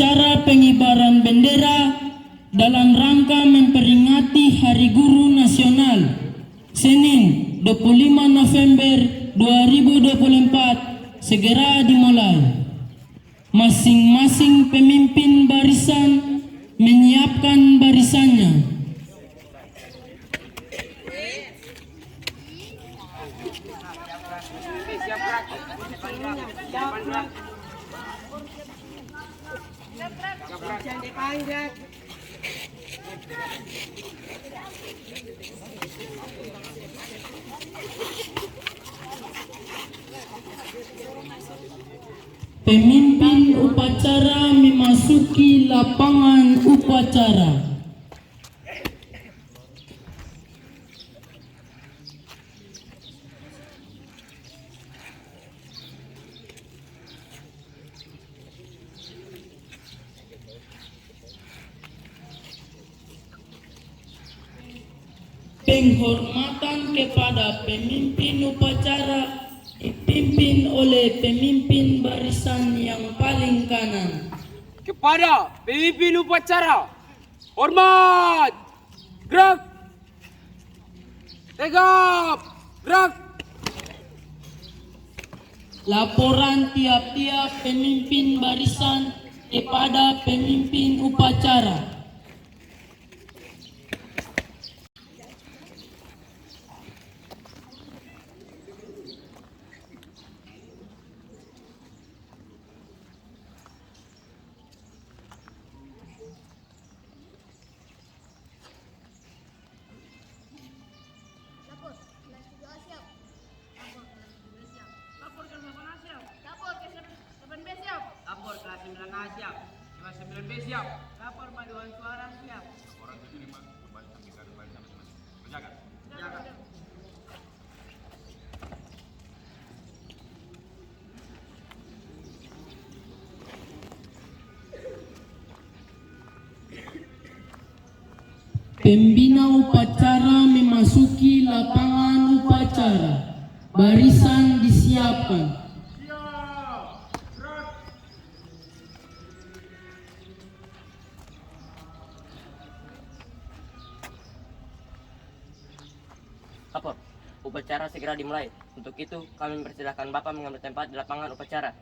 Acara pengibaran bendera dalam rangka memperingati Hari Guru Nasional Senin 25 November 2024 segera dimulai. Masing-masing pemimpin barisan menyiapkan barisannya. Pemimpin upacara memasuki lapangan upacara. Penghormatan kepada pemimpin upacara dipimpin oleh pemimpin barisan yang paling kanan. Kepada pemimpin upacara, hormat, gerak, tegap, gerak. Laporan tiap-tiap pemimpin barisan kepada pemimpin upacara. Lapor kelas 9A siap. Kelas 9B siap. Lapor paduan suara siap. Laporan diterima, kembali bisa kembali masing-masing. Berjaga. Jaga. Pembina upacara memasuki lapangan upacara. Barisan disiapkan. Lapor, upacara segera dimulai. Untuk itu, kami mempersilahkan Bapak mengambil tempat di lapangan upacara.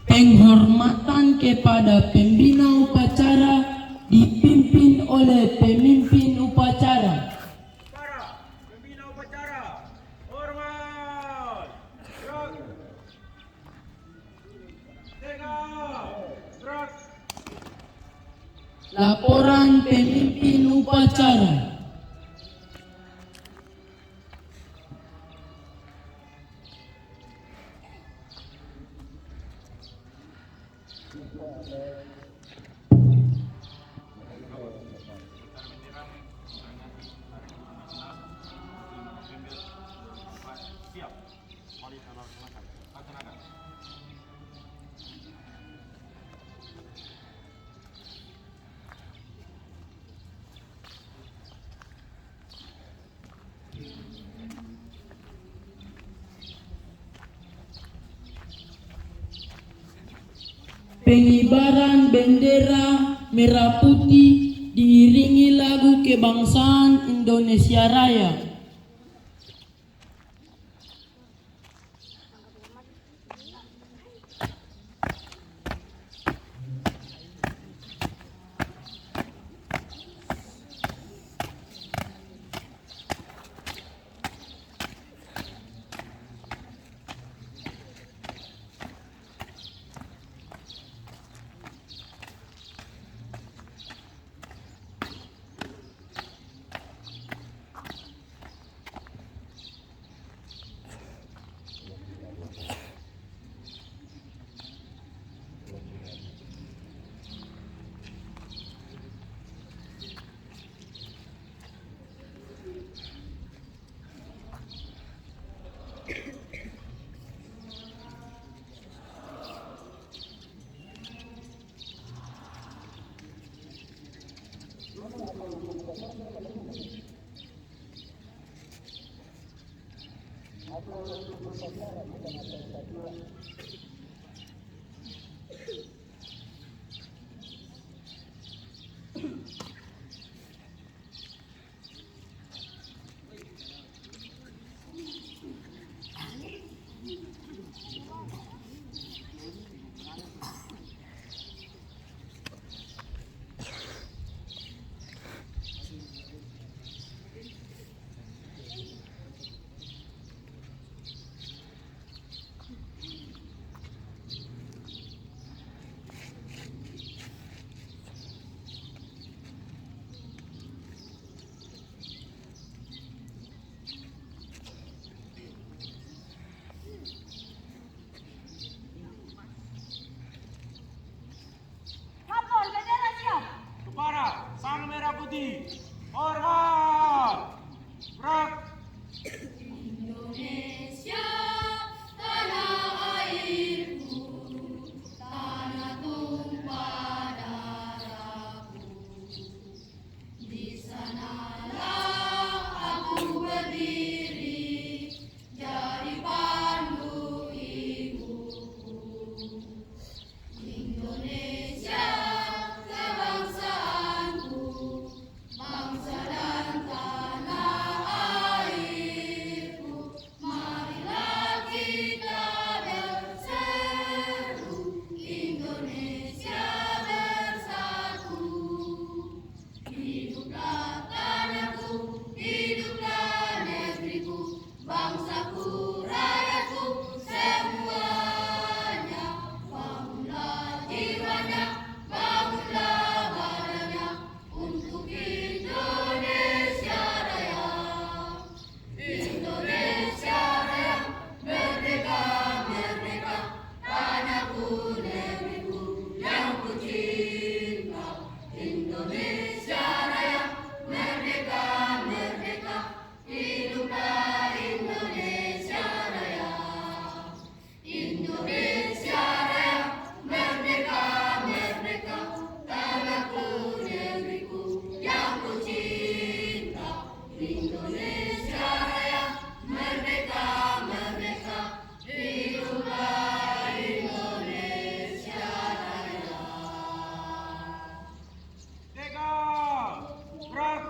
Penghormatan kepada pembina upacara dipimpin oleh pemimpin upacara. Para pembina upacara, hormat, gerak, tegak, gerak. Laporan pemimpin upacara. Siap. Mari kita laksanakan. Laksanakan. Pengibaran bendera merah putih diiringi lagu kebangsaan Indonesia Raya. Kapol, bendera siap. Kepala, sang merah putih. Hormat. Gerak. Indonesia, tanah airku, tanah tumpah darahku. Di sanalah aku berdiri, jadi pandu ibuku. Indonesia, kebangsaanku, bangsa dan tanah airku. Marilah kita berseru, Indonesia bersatu. Hiduplah tanahku, hiduplah negeriku, bangsaku, rakyatku, semuanya. Bangunlah jiwanya, bangunlah badannya, untuk Indonesia Raya. Indonesia Raya, merdeka, merdeka, tanahku, negeriku yang ku cinta. Indonesia Raya, merdeka, merdeka, hiduplah Indonesia Raya. Indonesia Raya, merdeka, merdeka, tanahku, negeriku yang ku cinta. Indonesia Raya, merdeka, merdeka, hiduplah Indonesia Raya. Tiga. Gerak.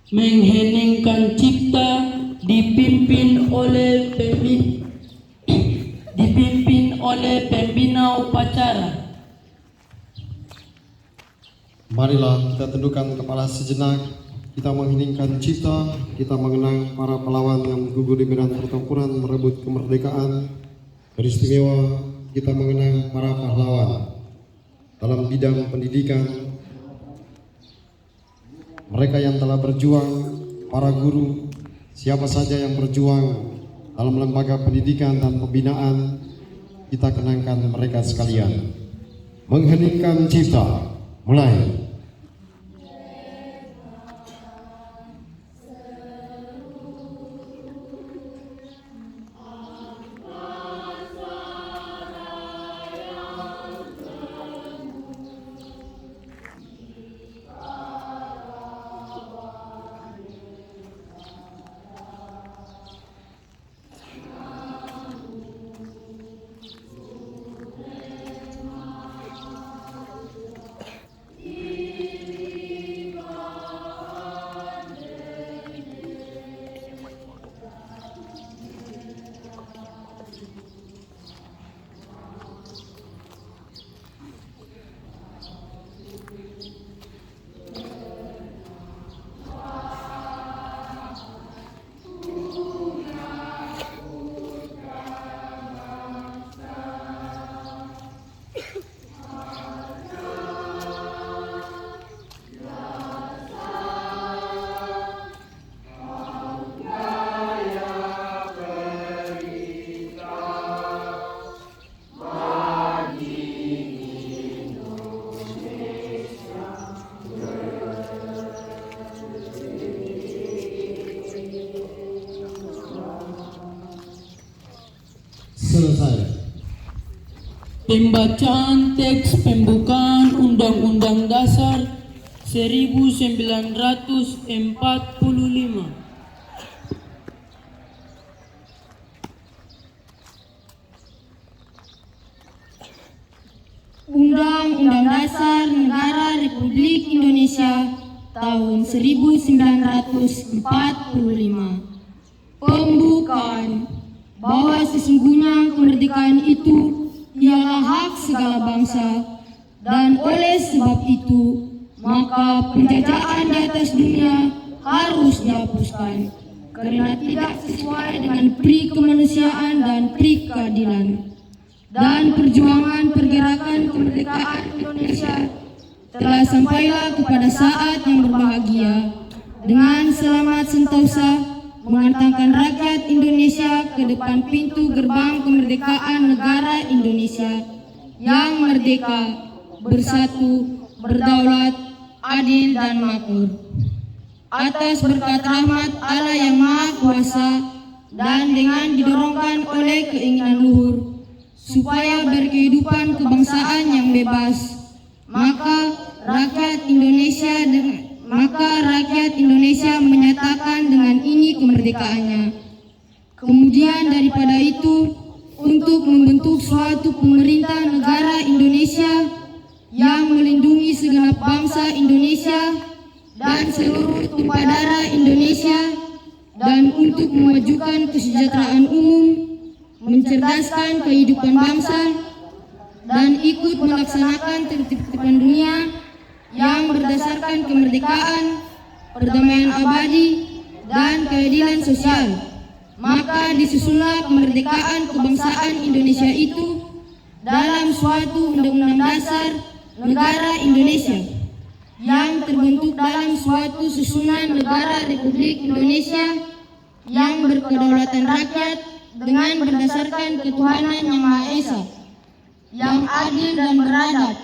Mengheningkan cipta dipimpin oleh pembina upacara. Marilah kita tundukkan kepala sejenak, kita mengheningkan cipta, kita mengenang para pahlawan yang gugur di medan pertempuran merebut kemerdekaan. Beristimewa kita mengenang para pahlawan dalam bidang pendidikan, mereka yang telah berjuang, para guru, siapa saja yang berjuang dalam lembaga pendidikan dan pembinaan, kita kenangkan mereka sekalian. Mengheningkan cipta, mulai. Pembacaan teks pembukaan Undang-Undang Dasar 1945. Undang-Undang Dasar Negara Republik Indonesia tahun 1945. Pembukaan bahwa sesungguhnya kemerdekaan itu ialah hak segala bangsa, dan oleh sebab itu maka penjajahan di atas dunia harus dihapuskan karena tidak sesuai dengan pri kemanusiaan dan pri keadilan. Dan perjuangan pergerakan kemerdekaan Indonesia telah sampailah kepada saat yang berbahagia dengan selamat sentosa mengantarkan rakyat Indonesia ke depan pintu gerbang kemerdekaan negara Indonesia yang merdeka, bersatu, berdaulat, adil dan makmur. Atas berkat rahmat Allah yang Maha Kuasa dan dengan didorongkan oleh keinginan luhur supaya berkehidupan kebangsaan yang bebas, maka rakyat Indonesia menyatakan dengan ini kemerdekaannya. Kemudian daripada itu, untuk membentuk suatu pemerintah negara Indonesia yang melindungi segenap bangsa Indonesia dan seluruh tumpah darah Indonesia, dan untuk memajukan kesejahteraan umum, mencerdaskan kehidupan bangsa, dan ikut melaksanakan tertib-tertiban dunia yang berdasarkan kemerdekaan, perdamaian abadi, dan keadilan sosial. Maka disusunlah kemerdekaan kebangsaan Indonesia itu dalam suatu undang-undang dasar negara Indonesia yang terbentuk dalam suatu susunan negara Republik Indonesia yang berkedaulatan rakyat dengan berdasarkan ketuhanan yang Maha Esa, yang adil dan beradab,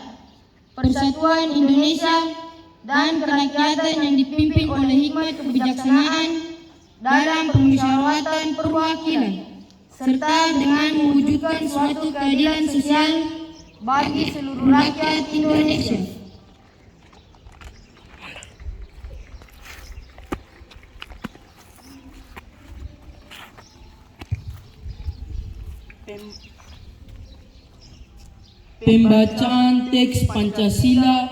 persatuan Indonesia dan kerakyatan yang dipimpin oleh hikmat kebijaksanaan dalam permusyawaratan perwakilan, serta dengan mewujudkan suatu keadilan sosial bagi seluruh rakyat Indonesia. Pembacaan teks Pancasila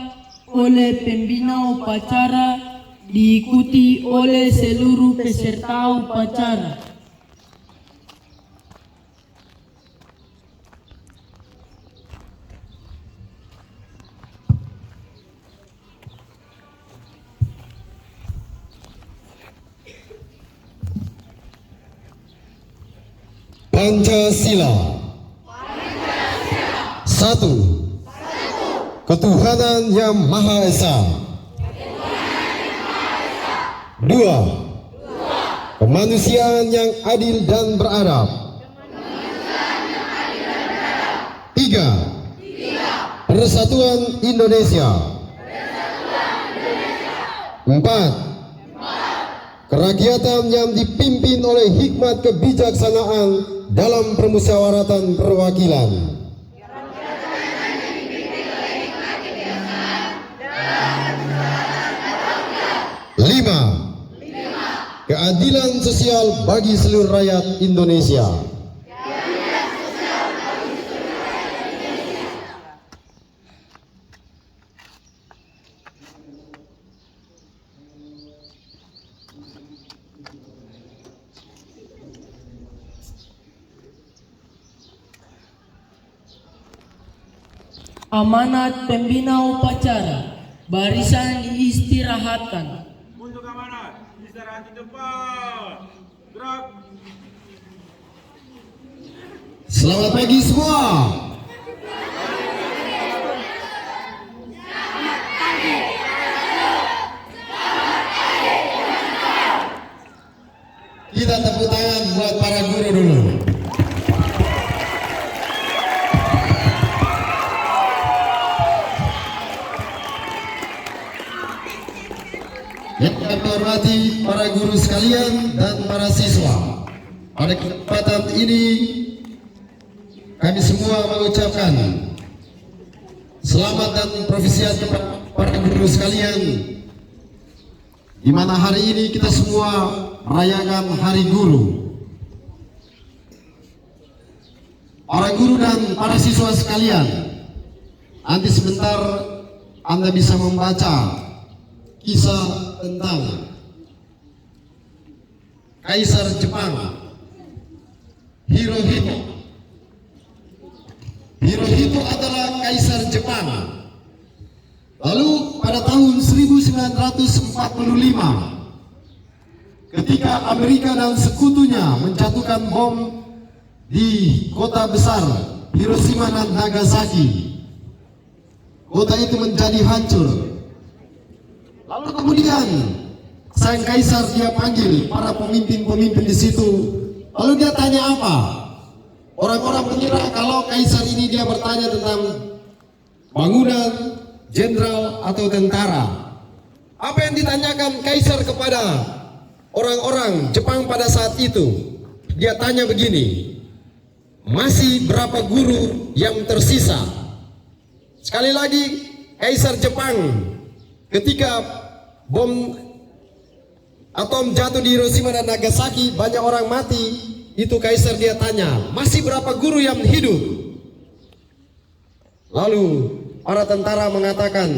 oleh pembina upacara diikuti oleh seluruh peserta upacara. Pancasila. Satu. Ketuhanan yang Maha Esa. Dua. Kemanusiaan yang adil dan beradab. Tiga. Persatuan Indonesia. Empat. Kerakyatan yang dipimpin oleh hikmat kebijaksanaan dalam permusyawaratan perwakilan. 5. Keadilan sosial bagi seluruh rakyat Indonesia. Amanat pembina upacara, barisan diistirahatkan. Untuk amanat, istirahat di tempat. Gerak. Selamat pagi semua. Kita tepuk tangan buat para guru dulu. Yang kami hormati para guru sekalian dan para siswa, pada kesempatan ini kami semua mengucapkan selamat dan profesiat kepada para guru sekalian, di mana hari ini kita semua merayakan Hari Guru. Para guru dan para siswa sekalian, nanti sebentar Anda bisa membaca kisah tentang Kaisar Jepang Hirohito. Hirohito adalah Kaisar Jepang. Lalu pada tahun 1945, ketika Amerika dan sekutunya menjatuhkan bom di kota besar Hiroshima dan Nagasaki, kota itu menjadi hancur. Lalu kemudian sang kaisar dia panggil para pemimpin-pemimpin di situ. Lalu dia tanya apa? Orang-orang mengira kalau kaisar ini dia bertanya tentang bangunan, jenderal atau tentara. Apa yang ditanyakan kaisar kepada orang-orang Jepang pada saat itu? Dia tanya begini, masih berapa guru yang tersisa? Sekali lagi, kaisar Jepang ketika bom atom jatuh di Hiroshima dan Nagasaki, banyak orang mati. Itu kaisar dia tanya, masih berapa guru yang hidup? Lalu para tentara mengatakan,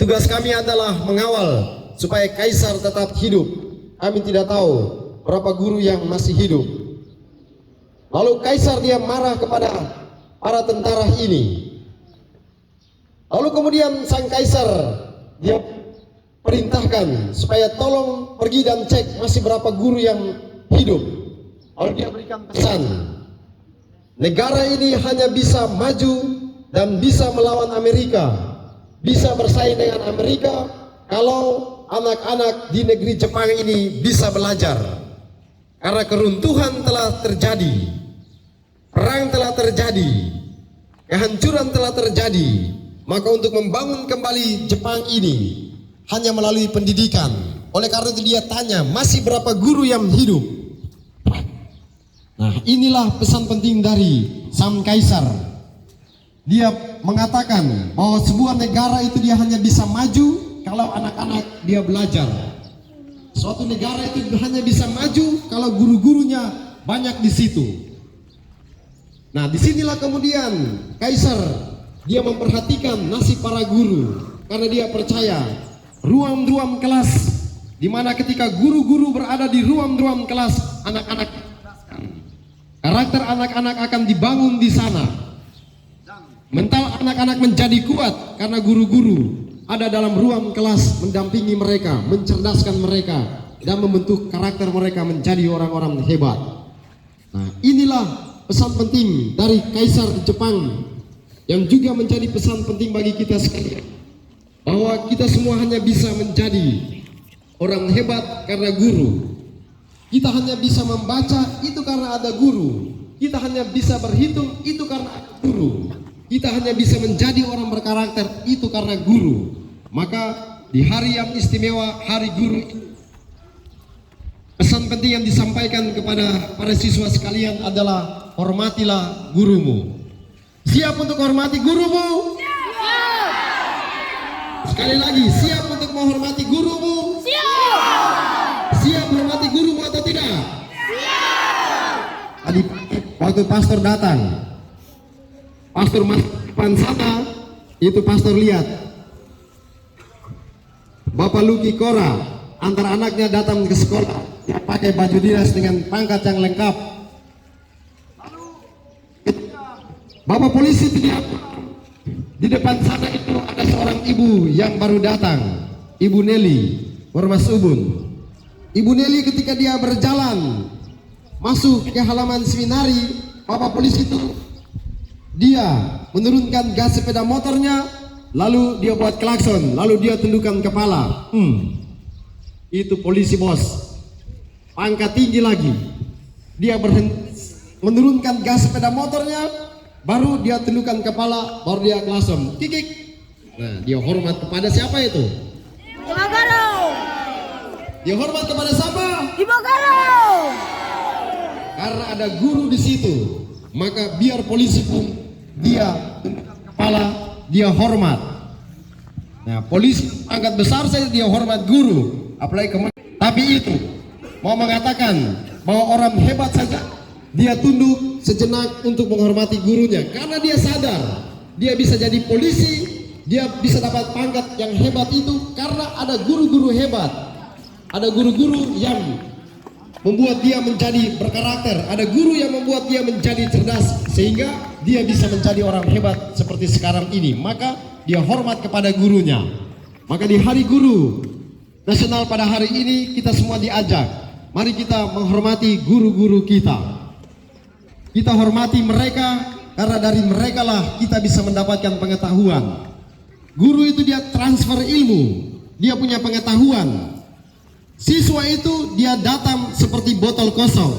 tugas kami adalah mengawal supaya kaisar tetap hidup. Kami tidak tahu berapa guru yang masih hidup. Lalu kaisar dia marah kepada para tentara ini. Lalu kemudian sang kaisar dia perintahkan supaya tolong pergi dan cek masih berapa guru yang hidup. Lalu dia berikan pesan, negara ini hanya bisa maju dan bisa melawan Amerika, bisa bersaing dengan Amerika kalau anak-anak di negeri Jepang ini bisa belajar. Karena keruntuhan telah terjadi, perang telah terjadi, kehancuran telah terjadi, maka untuk membangun kembali Jepang ini hanya melalui pendidikan. Oleh karena itu dia tanya, masih berapa guru yang hidup? Nah, inilah pesan penting dari sang kaisar. Dia mengatakan bahwa sebuah negara itu dia hanya bisa maju kalau anak-anak dia belajar. Suatu negara itu hanya bisa maju kalau guru-gurunya banyak di situ. Nah, disinilah kemudian kaisar dia memperhatikan nasib para guru, karena dia percaya ruang-ruang kelas, di mana ketika guru-guru berada di ruang-ruang kelas, karakter anak-anak akan dibangun di sana. Mental anak-anak menjadi kuat karena guru-guru ada dalam ruang kelas mendampingi mereka, mencerdaskan mereka, dan membentuk karakter mereka menjadi orang-orang hebat. Nah, inilah pesan penting dari Kaisar Jepang yang juga menjadi pesan penting bagi kita sekalian, bahwa kita semua hanya bisa menjadi orang hebat karena guru. Kita hanya bisa membaca itu karena ada guru. Kita hanya bisa berhitung itu karena ada guru. Kita hanya bisa menjadi orang berkarakter itu karena guru. Maka di hari yang istimewa, Hari Guru, pesan penting yang disampaikan kepada para siswa sekalian adalah hormatilah gurumu. Siap untuk hormati gurumu? Sekali lagi, siap untuk menghormati gurumu? Siap menghormati gurumu atau tidak? Siap. Tadi waktu pastor datang, pastor depan sana, itu pastor lihat Bapak Luki Kora, antara anaknya datang ke sekolah, dia pakai baju dinas dengan pangkat yang lengkap. Bapak polisi tidak. Di depan sana itu ada seorang ibu yang baru datang, Ibu Nelly, Ormas Ubun. Ibu Nelly ketika dia berjalan masuk ke halaman seminari, Bapak polisi itu dia menurunkan gas sepeda motornya, lalu dia buat klakson, lalu dia tundukkan kepala. Itu polisi bos, pangkat tinggi lagi. Dia menurunkan gas sepeda motornya, baru dia tundukkan kepala, baru dia klakson, kikik. Nah, dia hormat kepada siapa itu? Dia hormat kepada siapa? Ibu Garo. Karena ada guru di situ. maka biar polisi pun dia kepala, dia hormat. Nah, polisi angkat besar saja dia hormat guru, apalagi kemarin. Tapi itu mau mengatakan bahwa orang hebat saja dia tunduk sejenak untuk menghormati gurunya karena dia sadar dia bisa jadi polisi, dia bisa dapat pangkat yang hebat itu karena ada guru-guru hebat, ada guru-guru yang membuat dia menjadi berkarakter, ada guru yang membuat dia menjadi cerdas sehingga dia bisa menjadi orang hebat seperti sekarang ini. Maka dia hormat kepada gurunya. Maka di Hari Guru Nasional pada hari ini kita semua diajak, mari kita menghormati guru-guru kita. Kita hormati mereka karena dari mereka lah kita bisa mendapatkan pengetahuan. Guru itu dia transfer ilmu, dia punya pengetahuan. Siswa itu dia datang seperti botol kosong.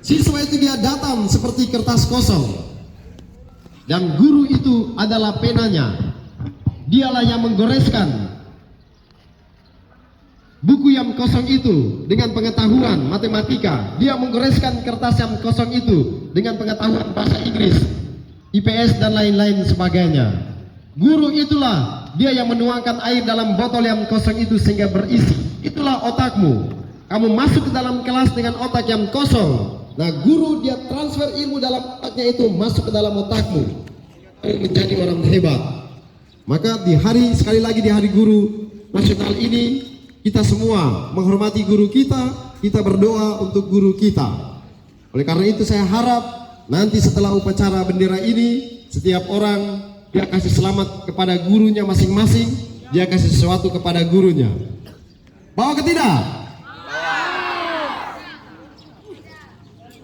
Siswa itu dia datang seperti kertas kosong. Dan guru itu adalah penanya. Dialah yang menggoreskan buku yang kosong itu dengan pengetahuan matematika. Dia menggoreskan kertas yang kosong itu dengan pengetahuan bahasa Inggris, IPS dan lain-lain sebagainya. Guru itulah dia yang menuangkan air dalam botol yang kosong itu sehingga berisi. Itulah otakmu. Kamu masuk ke dalam kelas dengan otak yang kosong. Nah, guru dia transfer ilmu dalam otaknya itu masuk ke dalam otakmu. Kamu menjadi orang hebat. Maka sekali lagi di Hari Guru Nasional ini kita semua menghormati guru kita, kita berdoa untuk guru kita. Oleh karena itu saya harap nanti setelah upacara bendera ini setiap orang dia kasih selamat kepada gurunya masing-masing, dia kasih sesuatu kepada gurunya. Bawa ke tidak?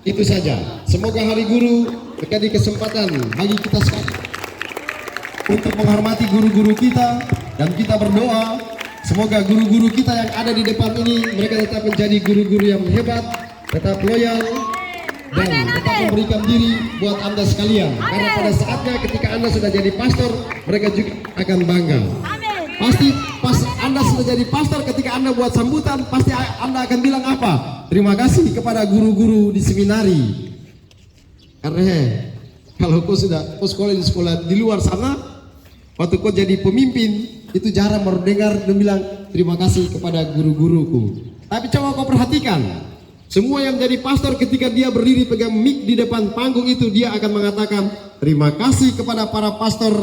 Itu saja. Semoga Hari Guru menjadi kesempatan bagi kita sekali untuk menghormati guru-guru kita dan kita berdoa semoga guru-guru kita yang ada di depan ini mereka tetap menjadi guru-guru yang hebat, tetap loyal dan tetap memberikan diri buat Anda sekalian. Karena pada saatnya ketika Anda sudah jadi pastor, mereka juga akan bangga. Pasti pas Anda sudah jadi pastor, ketika Anda buat sambutan, pasti Anda akan bilang apa? Terima kasih kepada guru-guru di seminari. Karena kalau kau sekolah di luar sana, waktu kau jadi pemimpin, itu jarang mendengar dan bilang terima kasih kepada guru-guruku. Tapi coba kau perhatikan, semua yang jadi pastor ketika dia berdiri pegang mic di depan panggung itu, dia akan mengatakan terima kasih kepada para pastor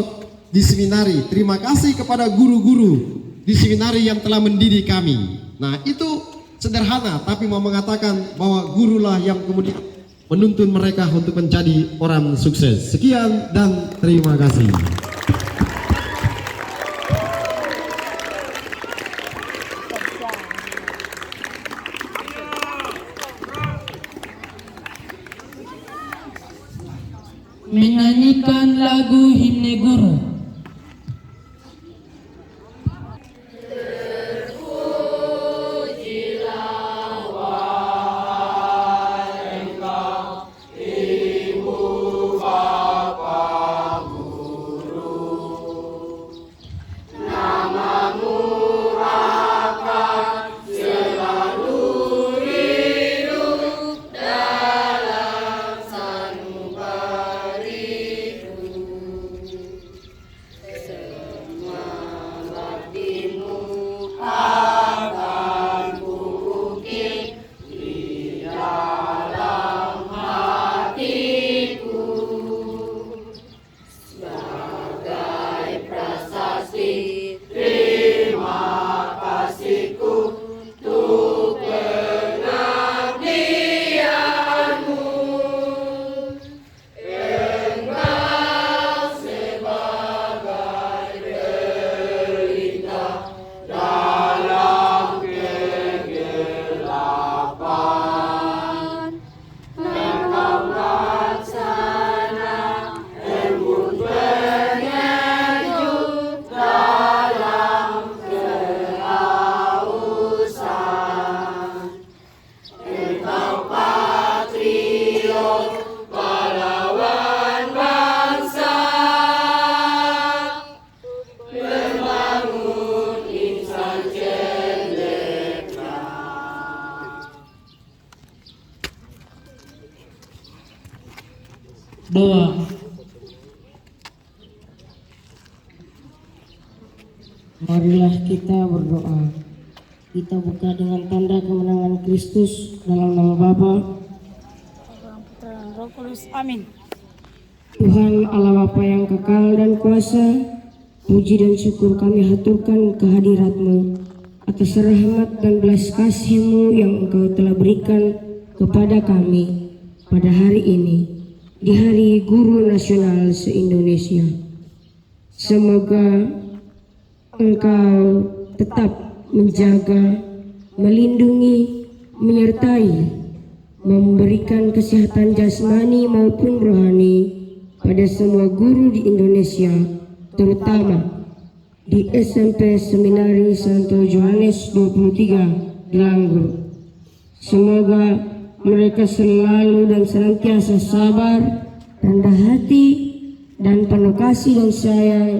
di seminari, terima kasih kepada guru-guru di seminari yang telah mendidik kami. Nah, itu sederhana, tapi mau mengatakan bahwa gurulah yang kemudian menuntun mereka untuk menjadi orang sukses. Sekian dan terima kasih. Menyanyikan lagu himne guru. Doa. Marilah kita berdoa. Kita buka dengan tanda kemenangan Kristus dalam nama Bapa, Putra dan Roh Kudus. Amin. Tuhan Allah Bapa yang kekal dan kuasa, puji dan syukur kami haturkan kehadirat-Mu atas rahmat dan belas kasih-Mu yang Engkau telah berikan kepada kami pada hari ini, di Hari Guru Nasional se-Indonesia. Semoga Engkau tetap menjaga, melindungi, menyertai, memberikan kesehatan jasmani maupun rohani pada semua guru di Indonesia, terutama di SMP Seminari Santo Yohanes 23 di Langgur. Semoga mereka selalu dan senantiasa sabar, rendah hati, dan penuh kasih dan sayang,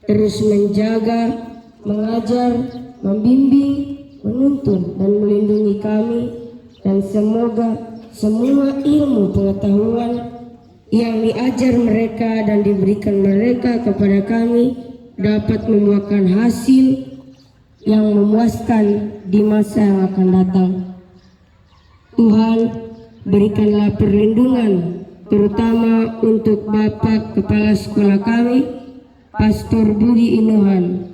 terus menjaga, mengajar, membimbing, menuntun, dan melindungi kami, dan semoga semua ilmu pengetahuan yang diajar mereka dan diberikan mereka kepada kami dapat membuahkan hasil yang memuaskan di masa yang akan datang. Tuhan, berikanlah perlindungan terutama untuk Bapak Kepala Sekolah kami, Pastor Budi Inuhan.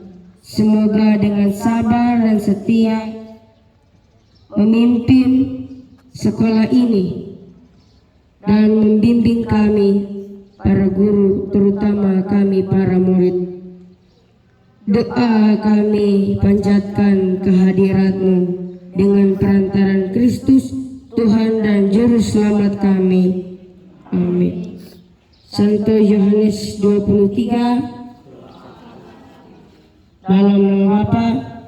Semoga dengan sabar dan setia memimpin sekolah ini dan membimbing kami, para guru, terutama kami para murid. Doa kami panjatkan kehadirat-Mu dengan perantaran Kristus, Tuhan dan Juru Selamat kami. Amin. Santo Yohanes 23, dalam nama Bapa,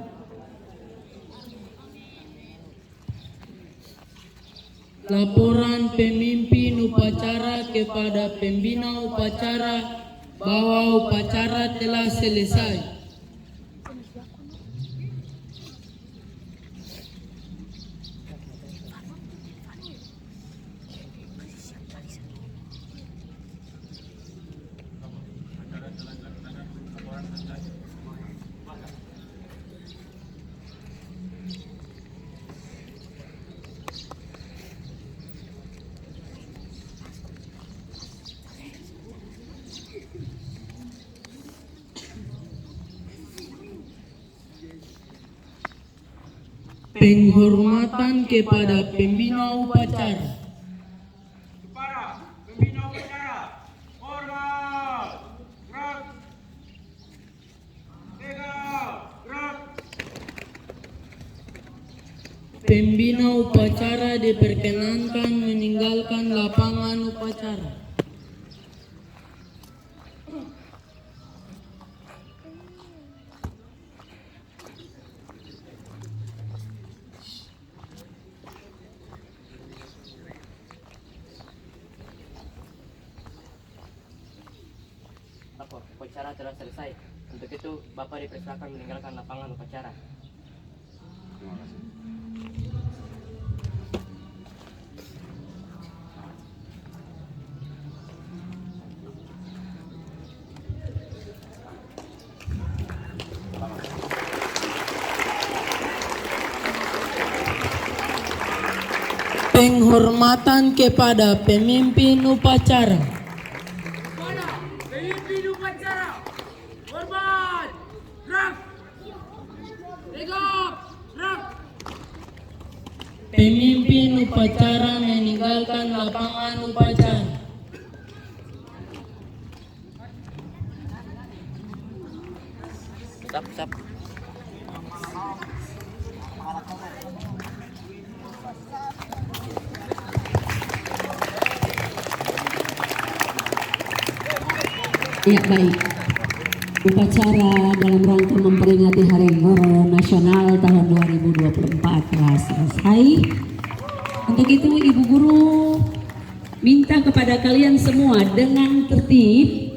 Laporan pemimpin upacara kepada pembina upacara bahwa upacara telah selesai. Penghormatan kepada pembina upacara. Para pembina upacara, hormat, gerak, tegak, gerak. Pembina upacara diperkenankan meninggalkan lapangan upacara. Upacara telah selesai. Untuk itu, Bapak dipersilakan meninggalkan lapangan upacara. Penghormatan kepada pemimpin upacara. Pemimpin upacara, hormat, gerak, tegak, gerak. Pemimpin upacara meninggalkan lapangan upacara. Stop. Ya, baik. Upacara dalam rangka memperingati Hari Guru Nasional tahun 2024 telah selesai. Untuk itu Ibu Guru minta kepada kalian semua dengan tertib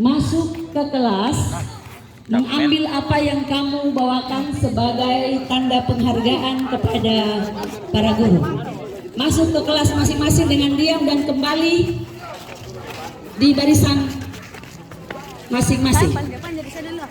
masuk ke kelas, mengambil apa yang kamu bawakan sebagai tanda penghargaan kepada para guru. Masuk ke kelas masing-masing dengan diam dan kembali di barisan masing-masing. Depan jadi saya dulu.